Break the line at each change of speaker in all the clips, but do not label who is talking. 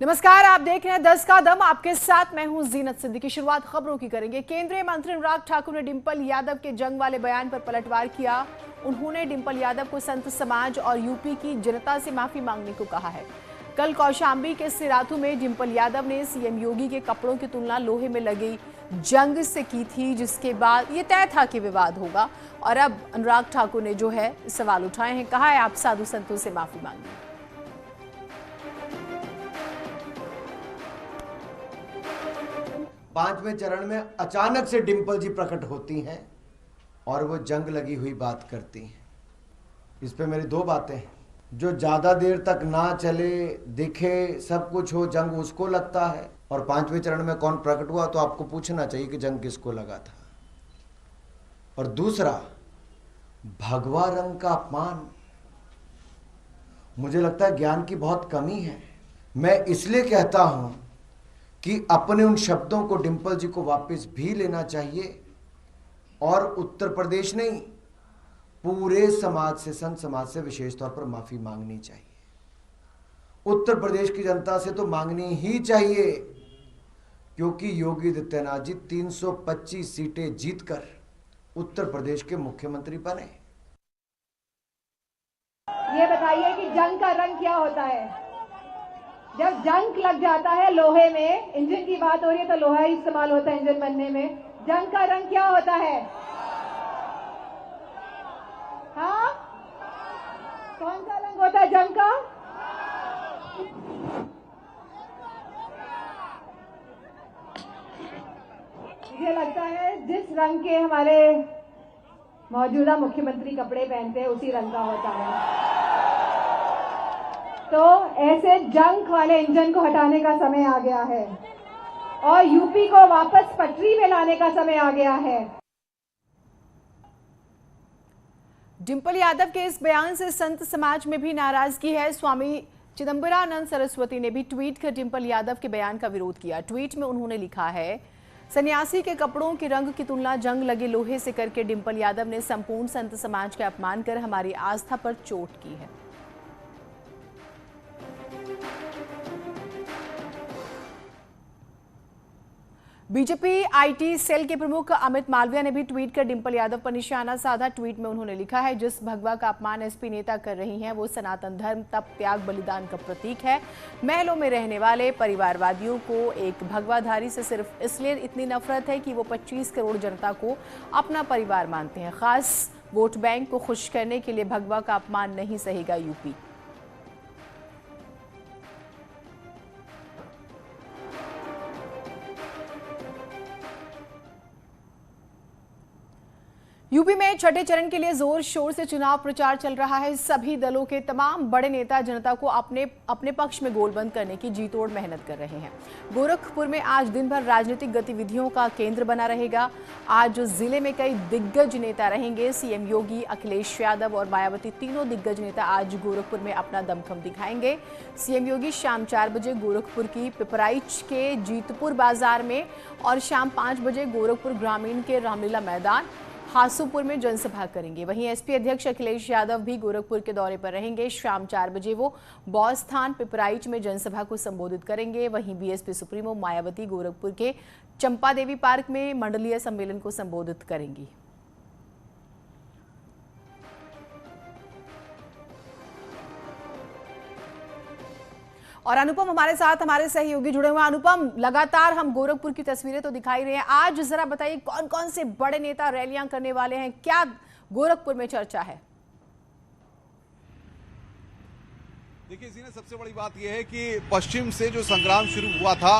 नमस्कार, आप देख रहे हैं 10 का दम। आपके साथ मैं हूं जीनत सिद्दीकी। शुरुआत खबरों की करेंगे। केंद्रीय मंत्री अनुराग ठाकुर ने डिंपल यादव के जंग वाले बयान पर पलटवार किया। उन्होंने डिंपल यादव को संत समाज और यूपी की जनता से माफी मांगने को कहा है। कल कौशाम्बी के सिराथू में डिंपल यादव ने सीएम योगी के कपड़ों की तुलना लोहे में लगी जंग से की थी, जिसके बाद ये तय था कि विवाद होगा। और अब अनुराग ठाकुर ने जो है सवाल उठाए हैं। कहा है आप साधु संतों से माफी मांगिए।
पांचवें चरण में अचानक से डिंपल जी प्रकट होती हैं और वो जंग लगी हुई बात करती हैं। इस पे मेरी दो बातें हैं। जो ज्यादा देर तक ना चले, दिखे, सब कुछ हो, जंग उसको लगता है। और पांचवें चरण में कौन प्रकट हुआ तो आपको पूछना चाहिए कि जंग किसको लगा था। और दूसरा, भगवा रंग का अपमान, मुझे लगता है ज्ञान की बहुत कमी है। मैं इसलिए कहता हूं कि अपने उन शब्दों को डिंपल जी को वापस भी लेना चाहिए और उत्तर प्रदेश नहीं, पूरे समाज से, संत समाज से विशेष तौर पर माफी मांगनी चाहिए। उत्तर प्रदेश की जनता से तो मांगनी ही चाहिए, क्योंकि योगी आदित्यनाथ जी 325 सीटें जीतकर उत्तर प्रदेश के मुख्यमंत्री बने।
ये बताइए कि जंग का रंग क्या होता है? जब जंग लग जाता है लोहे में, इंजन की बात हो रही है तो लोहा ही इस्तेमाल होता है इंजन बनने में। जंग का रंग क्या होता है? हाँ, कौन सा रंग होता है जंग का? मुझे लगता है जिस रंग के हमारे मौजूदा मुख्यमंत्री कपड़े पहनते हैं उसी रंग का होता है। तो ऐसे जंग वाले इंजन को हटाने का समय आ गया है और यूपी को वापस पटरी में लाने का समय आ गया है।
डिंपल यादव के इस बयान से संत समाज में भी नाराजगी है। स्वामी चिदंबरानंद सरस्वती ने भी ट्वीट कर डिंपल यादव के बयान का विरोध किया। ट्वीट में उन्होंने लिखा है, सन्यासी के कपड़ों के रंग की तुलना जंग लगे लोहे से करके डिंपल यादव ने संपूर्ण संत समाज का अपमान कर हमारी आस्था पर चोट की है। बीजेपी आईटी सेल के प्रमुख अमित मालविया ने भी ट्वीट कर डिंपल यादव पर निशाना साधा। ट्वीट में उन्होंने लिखा है, जिस भगवा का अपमान एसपी नेता कर रही हैं वो सनातन धर्म, तप, त्याग, बलिदान का प्रतीक है। महलों में रहने वाले परिवारवादियों को एक भगवाधारी से सिर्फ इसलिए इतनी नफरत है कि वो 25 करोड़ जनता को अपना परिवार मानते हैं। खास वोट बैंक को खुश करने के लिए भगवा का अपमान नहीं सहेगा यूपी। यूपी में छठे चरण के लिए जोर शोर से चुनाव प्रचार चल रहा है। सभी दलों के तमाम बड़े नेता जनता को अपने पक्ष में गोलबंद करने की जी तोड़ मेहनत कर रहे हैं। गोरखपुर में आज दिन भर राजनीतिक गतिविधियों का केंद्र बना रहेगा। आज जिले में कई दिग्गज नेता रहेंगे। सीएम योगी, अखिलेश यादव और मायावती तीनों दिग्गज नेता आज गोरखपुर में अपना दमखम दिखाएंगे। सीएम योगी शाम 4 बजे गोरखपुर की पिपराइच के जीतपुर बाजार में और शाम 5 बजे गोरखपुर ग्रामीण के रामलीला मैदान हासूपुर में जनसभा करेंगे। वहीं एसपी अध्यक्ष अखिलेश यादव भी गोरखपुर के दौरे पर रहेंगे। शाम 4 बजे वो बौस्थान पिपराइच में जनसभा को संबोधित करेंगे। वहीं बीएसपी सुप्रीमो मायावती गोरखपुर के चंपादेवी पार्क में मंडलीय सम्मेलन को संबोधित करेंगी। और अनुपम हमारे साथ, हमारे सहयोगी जुड़े हुए हैं। अनुपम, लगातार हम गोरखपुर की तस्वीरें तो दिखाई रहे हैं, आज जरा बताइए कौन कौन से बड़े नेता रैलियां करने वाले हैं, क्या गोरखपुर में चर्चा है?
देखिए जीने, सबसे बड़ी बात यह है कि पश्चिम से जो संग्राम शुरू हुआ था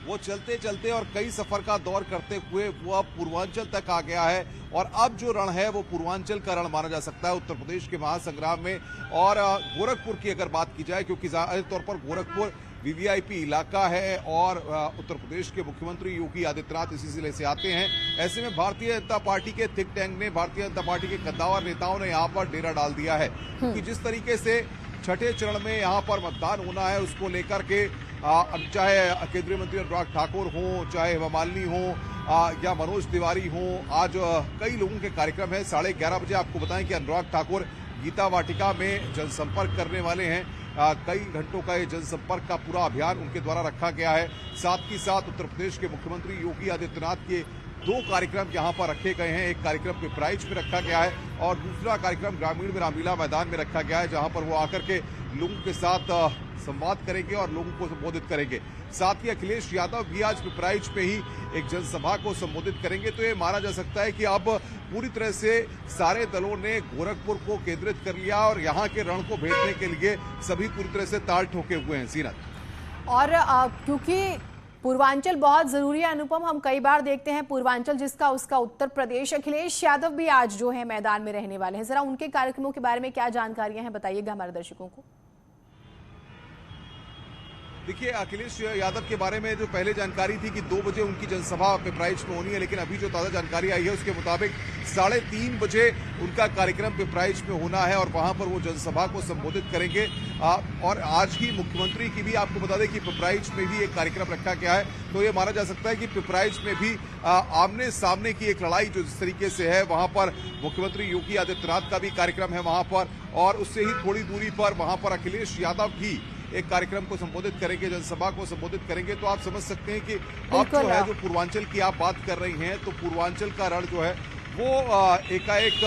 वो चलते चलते और कई सफर का दौर करते हुए वो अब पूर्वांचल तक आ गया है। और अब जो रण है वो पूर्वांचल का रण माना जा सकता है उत्तर प्रदेश के महासंग्राम में। और गोरखपुर की अगर बात की जाए, क्योंकि जाहिर तौर पर गोरखपुर वीवीआईपी इलाका है और उत्तर प्रदेश के मुख्यमंत्री योगी आदित्यनाथ इसी जिले से आते हैं। ऐसे में भारतीय जनता पार्टी के थिंक टैंक ने, भारतीय जनता पार्टी के कद्दावर नेताओं ने यहाँ पर डेरा डाल दिया है, क्योंकि जिस तरीके से छठे चरण में यहाँ पर मतदान होना है उसको लेकर के चाहे केंद्रीय मंत्री अनुराग ठाकुर हों, चाहे हेमा मालिनी हों या मनोज तिवारी हों, आज कई लोगों के कार्यक्रम है। 11:30 बजे आपको बताएं कि अनुराग ठाकुर गीता वाटिका में जनसंपर्क करने वाले हैं। कई घंटों का ये जनसंपर्क का पूरा अभियान उनके द्वारा रखा गया है। साथ ही साथ उत्तर प्रदेश के मुख्यमंत्री योगी आदित्यनाथ के 2 कार्यक्रम यहाँ पर रखे गए हैं। एक कार्यक्रम पिपराइच में रखा गया है और दूसरा कार्यक्रम ग्रामीण में रामलीला मैदान में रखा गया है, जहाँ पर वो आकर के लोगों के साथ संवाद करेंगे और लोगों को संबोधित करेंगे। साथ ही अखिलेश यादव भी आज पिपराइच में ही एक जनसभा को संबोधित करेंगे। तो ये माना जा सकता है कि अब पूरी तरह से सारे दलों ने गोरखपुर को केंद्रित कर लिया और यहाँ के रण को भेदने के लिए सभी पूरी तरह से ताल ठोके हुए हैं। जीनत
और क्योंकि पूर्वांचल बहुत जरूरी है अनुपम, हम कई बार देखते हैं पूर्वांचल जिसका उसका उत्तर प्रदेश। अखिलेश यादव भी आज जो है मैदान में रहने वाले हैं, जरा उनके कार्यक्रमों के बारे में क्या जानकारियां हैं बताइएगा हमारे दर्शकों को।
देखिए, अखिलेश यादव के बारे में जो पहले जानकारी थी कि 2 बजे उनकी जनसभा पिपराइच में होनी है, लेकिन अभी जो ताज़ा जानकारी आई है उसके मुताबिक 3:30 बजे उनका कार्यक्रम पिपराइच में होना है और वहां पर वो जनसभा को संबोधित करेंगे। और आज ही मुख्यमंत्री की भी आपको बता दें कि पिपराइच में भी एक कार्यक्रम रखा गया है। तो ये माना जा सकता है कि पिपराइच में भी आमने सामने की एक लड़ाई जो जिस तरीके से है, वहां पर मुख्यमंत्री योगी आदित्यनाथ का भी कार्यक्रम है वहां पर, और उससे ही थोड़ी दूरी पर वहां पर अखिलेश यादव भी एक कार्यक्रम को संबोधित करेंगे, जनसभा को संबोधित करेंगे। तो आप समझ सकते हैं कि अब जो है, जो पूर्वांचल की आप बात कर रही हैं, तो पूर्वांचल का रण जो है वो एकाएक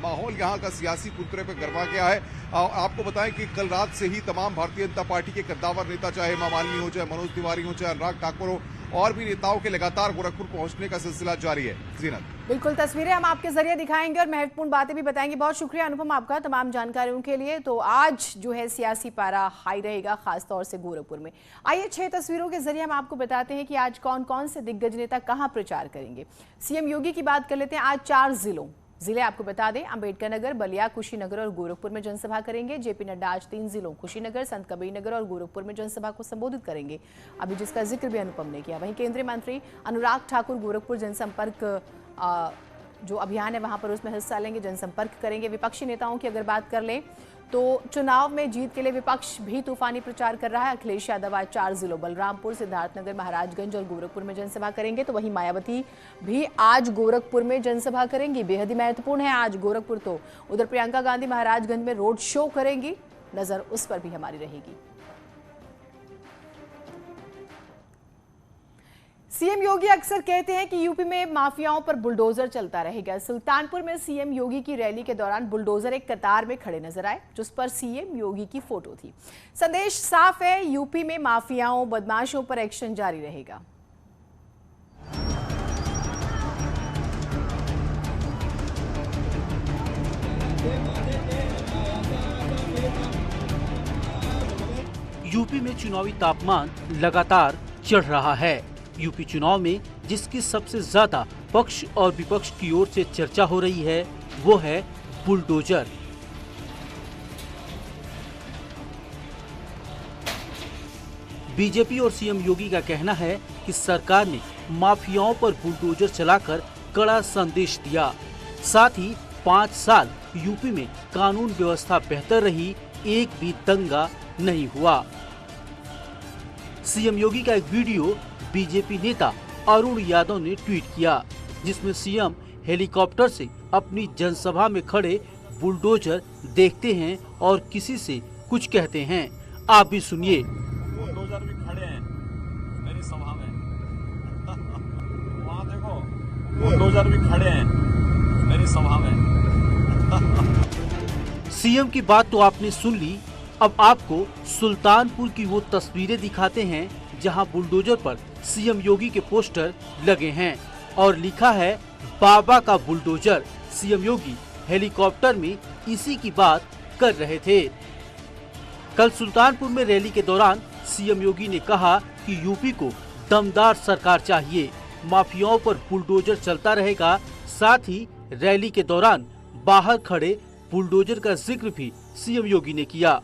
माहौल यहाँ का सियासी पूरी तरह पे गरमा गया है। आपको बताएं कि कल रात से ही तमाम भारतीय जनता पार्टी के कद्दावर नेता, चाहे हेमा मालिनी हो, चाहे मनोज तिवारी हो, चाहे अनुराग ठाकुर हो, और भी नेताओं के लगातार गोरखपुर पहुंचने का सिलसिला जारी है। जीनत,
बिल्कुल, तस्वीरें हम आपके जरिए दिखाएंगे और महत्वपूर्ण बातें भी बताएंगे। बहुत शुक्रिया अनुपम आपका तमाम जानकारियों के लिए। तो आज जो है सियासी पारा हाई रहेगा, खासतौर से गोरखपुर में। आइए 6 तस्वीरों के जरिए हम आपको बताते हैं कि आज कौन कौन से दिग्गज नेता कहां प्रचार करेंगे। सीएम योगी की बात कर लेते हैं। आज 4 जिले आपको बता दें, अंबेडकर नगर, बलिया, कुशीनगर और गोरखपुर में जनसभा करेंगे। जेपी नड्डा आज 3 जिलों कुशीनगर, संत कबीर नगर और गोरखपुर में जनसभा को संबोधित करेंगे, अभी जिसका जिक्र भी अनुपम ने किया। वहीं केंद्रीय मंत्री अनुराग ठाकुर गोरखपुर जनसंपर्क जो अभियान है वहां पर उसमें हिस्सा लेंगे, जनसंपर्क करेंगे। विपक्षी नेताओं की अगर बात कर लें तो चुनाव में जीत के लिए विपक्ष भी तूफानी प्रचार कर रहा है। अखिलेश यादव आज 4 जिलों बलरामपुर, सिद्धार्थनगर, महाराजगंज और गोरखपुर में जनसभा करेंगे। तो वहीं मायावती भी आज गोरखपुर में जनसभा करेंगी। बेहद ही महत्वपूर्ण है आज गोरखपुर। तो उधर प्रियंका गांधी महाराजगंज में रोड शो करेंगी, नजर उस पर भी हमारी रहेगी। सीएम योगी अक्सर कहते हैं कि यूपी में माफियाओं पर बुलडोजर चलता रहेगा। सुल्तानपुर में सीएम योगी की रैली के दौरान बुलडोजर एक कतार में खड़े नजर आए, जिस पर सीएम योगी की फोटो थी। संदेश साफ है, यूपी में माफियाओं, बदमाशों पर एक्शन जारी रहेगा।
यूपी में चुनावी तापमान लगातार चढ़ रहा है। यूपी चुनाव में जिसकी सबसे ज्यादा पक्ष और विपक्ष की ओर से चर्चा हो रही है वो है बुलडोजर। बीजेपी और सीएम योगी का कहना है कि सरकार ने माफियाओं पर बुलडोजर चलाकर कड़ा संदेश दिया। साथ ही 5 साल यूपी में कानून व्यवस्था बेहतर रही, एक भी दंगा नहीं हुआ। सीएम योगी का एक वीडियो बीजेपी नेता अरुण यादव ने ट्वीट किया, जिसमें सीएम हेलीकॉप्टर से अपनी जनसभा में खड़े बुलडोजर देखते हैं और किसी से कुछ कहते हैं। आप भी सुनिए।
बुलडोजर भी खड़े हैं मेरी सभा में। वहाँ देखो, बुलडोजर भी खड़े हैं मेरी सभा में।
सीएम की बात तो आपने सुन ली, अब आपको सुल्तानपुर की वो तस्वीरें दिखाते हैं जहां बुलडोजर पर सीएम योगी के पोस्टर लगे हैं और लिखा है बाबा का बुलडोजर। सीएम योगी हेलीकॉप्टर में इसी की बात कर रहे थे। कल सुल्तानपुर में रैली के दौरान सीएम योगी ने कहा कि यूपी को दमदार सरकार चाहिए, माफियाओं पर बुलडोजर चलता रहेगा। साथ ही रैली के दौरान बाहर खड़े बुलडोजर का जिक्र भी सीएम योगी ने किया।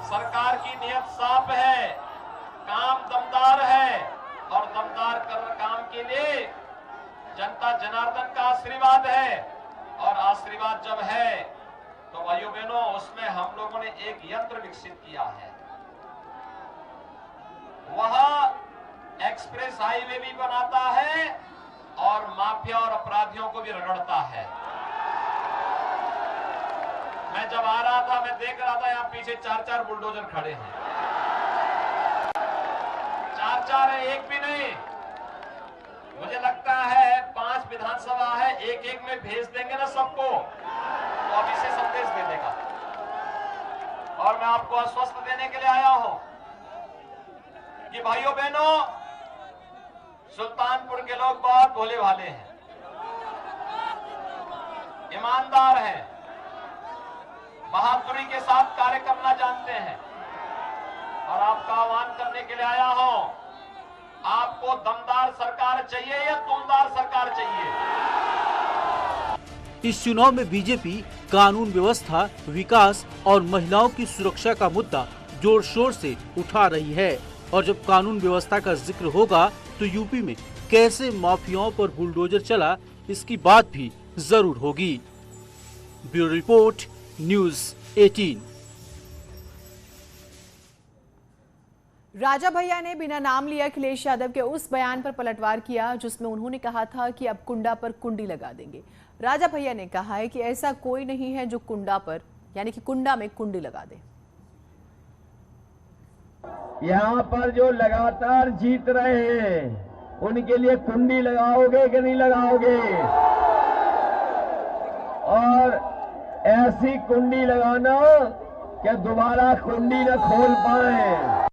सरकार की नीयत साफ है, काम दमदार है और दमदार काम के लिए जनता जनार्दन का आशीर्वाद है। और आशीर्वाद जब है तो भाइयों बहनों, उसमें हम लोगों ने एक यंत्र विकसित किया है। वह एक्सप्रेस हाईवे भी बनाता है और माफिया और अपराधियों को भी रगड़ता है। मैं जब आ रहा था मैं देख रहा था यहाँ पीछे 4-4 बुलडोजर खड़े हैं। 4-4 है, एक भी नहीं। मुझे लगता है 5 विधानसभा है, एक में भेज देंगे ना सबको, तो अब इसे संदेश दे देगा। और मैं आपको आश्वस्त देने के लिए आया हूं कि भाइयों बहनों, सुल्तानपुर के लोग बहुत भोले भाले हैं, ईमानदार हैं, बहादुरी के साथ कार्य करना जानते हैं। और आपका आह्वान करने के लिए आया हूं, आपको दमदार सरकार चाहिए या तुमदार सरकार चाहिए?
इस चुनाव में बीजेपी कानून व्यवस्था, विकास और महिलाओं की सुरक्षा का मुद्दा जोर शोर से उठा रही है। और जब कानून व्यवस्था का जिक्र होगा तो यूपी में कैसे माफियाओं पर बुलडोजर चला, इसकी बात भी जरूर होगी। Bureau report, news 18।
राजा भैया ने बिना नाम लिए अखिलेश यादव के उस बयान पर पलटवार किया जिसमें उन्होंने कहा था कि अब कुंडा पर कुंडी लगा देंगे। राजा भैया ने कहा है कि ऐसा कोई नहीं है जो कुंडा पर, यानी कि कुंडा में कुंडी लगा दे।
यहाँ पर जो लगातार जीत रहे हैं उनके लिए कुंडी लगाओगे कि नहीं लगाओगे? और ऐसी कुंडी लगाना कि दोबारा कुंडी न खोल पाए।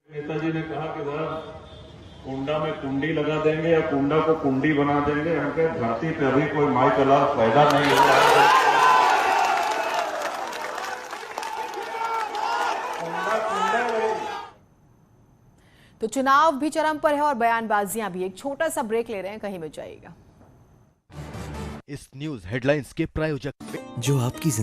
नेताजी ने कहा कि वह कुंडा में कुंडी लगा देंगे या कुंडा को कुंडी बना देंगे। हमके धरती पे अभी कोई माई कलर पैदा नहीं हुआ है।
तो चुनाव भी चरम पर है और बयानबाजियां भी। एक छोटा सा ब्रेक ले रहे हैं, कहीं मत जाइएगा।
इस न्यूज हेडलाइंस के प्रायोजक
जो आपकी जिंदगी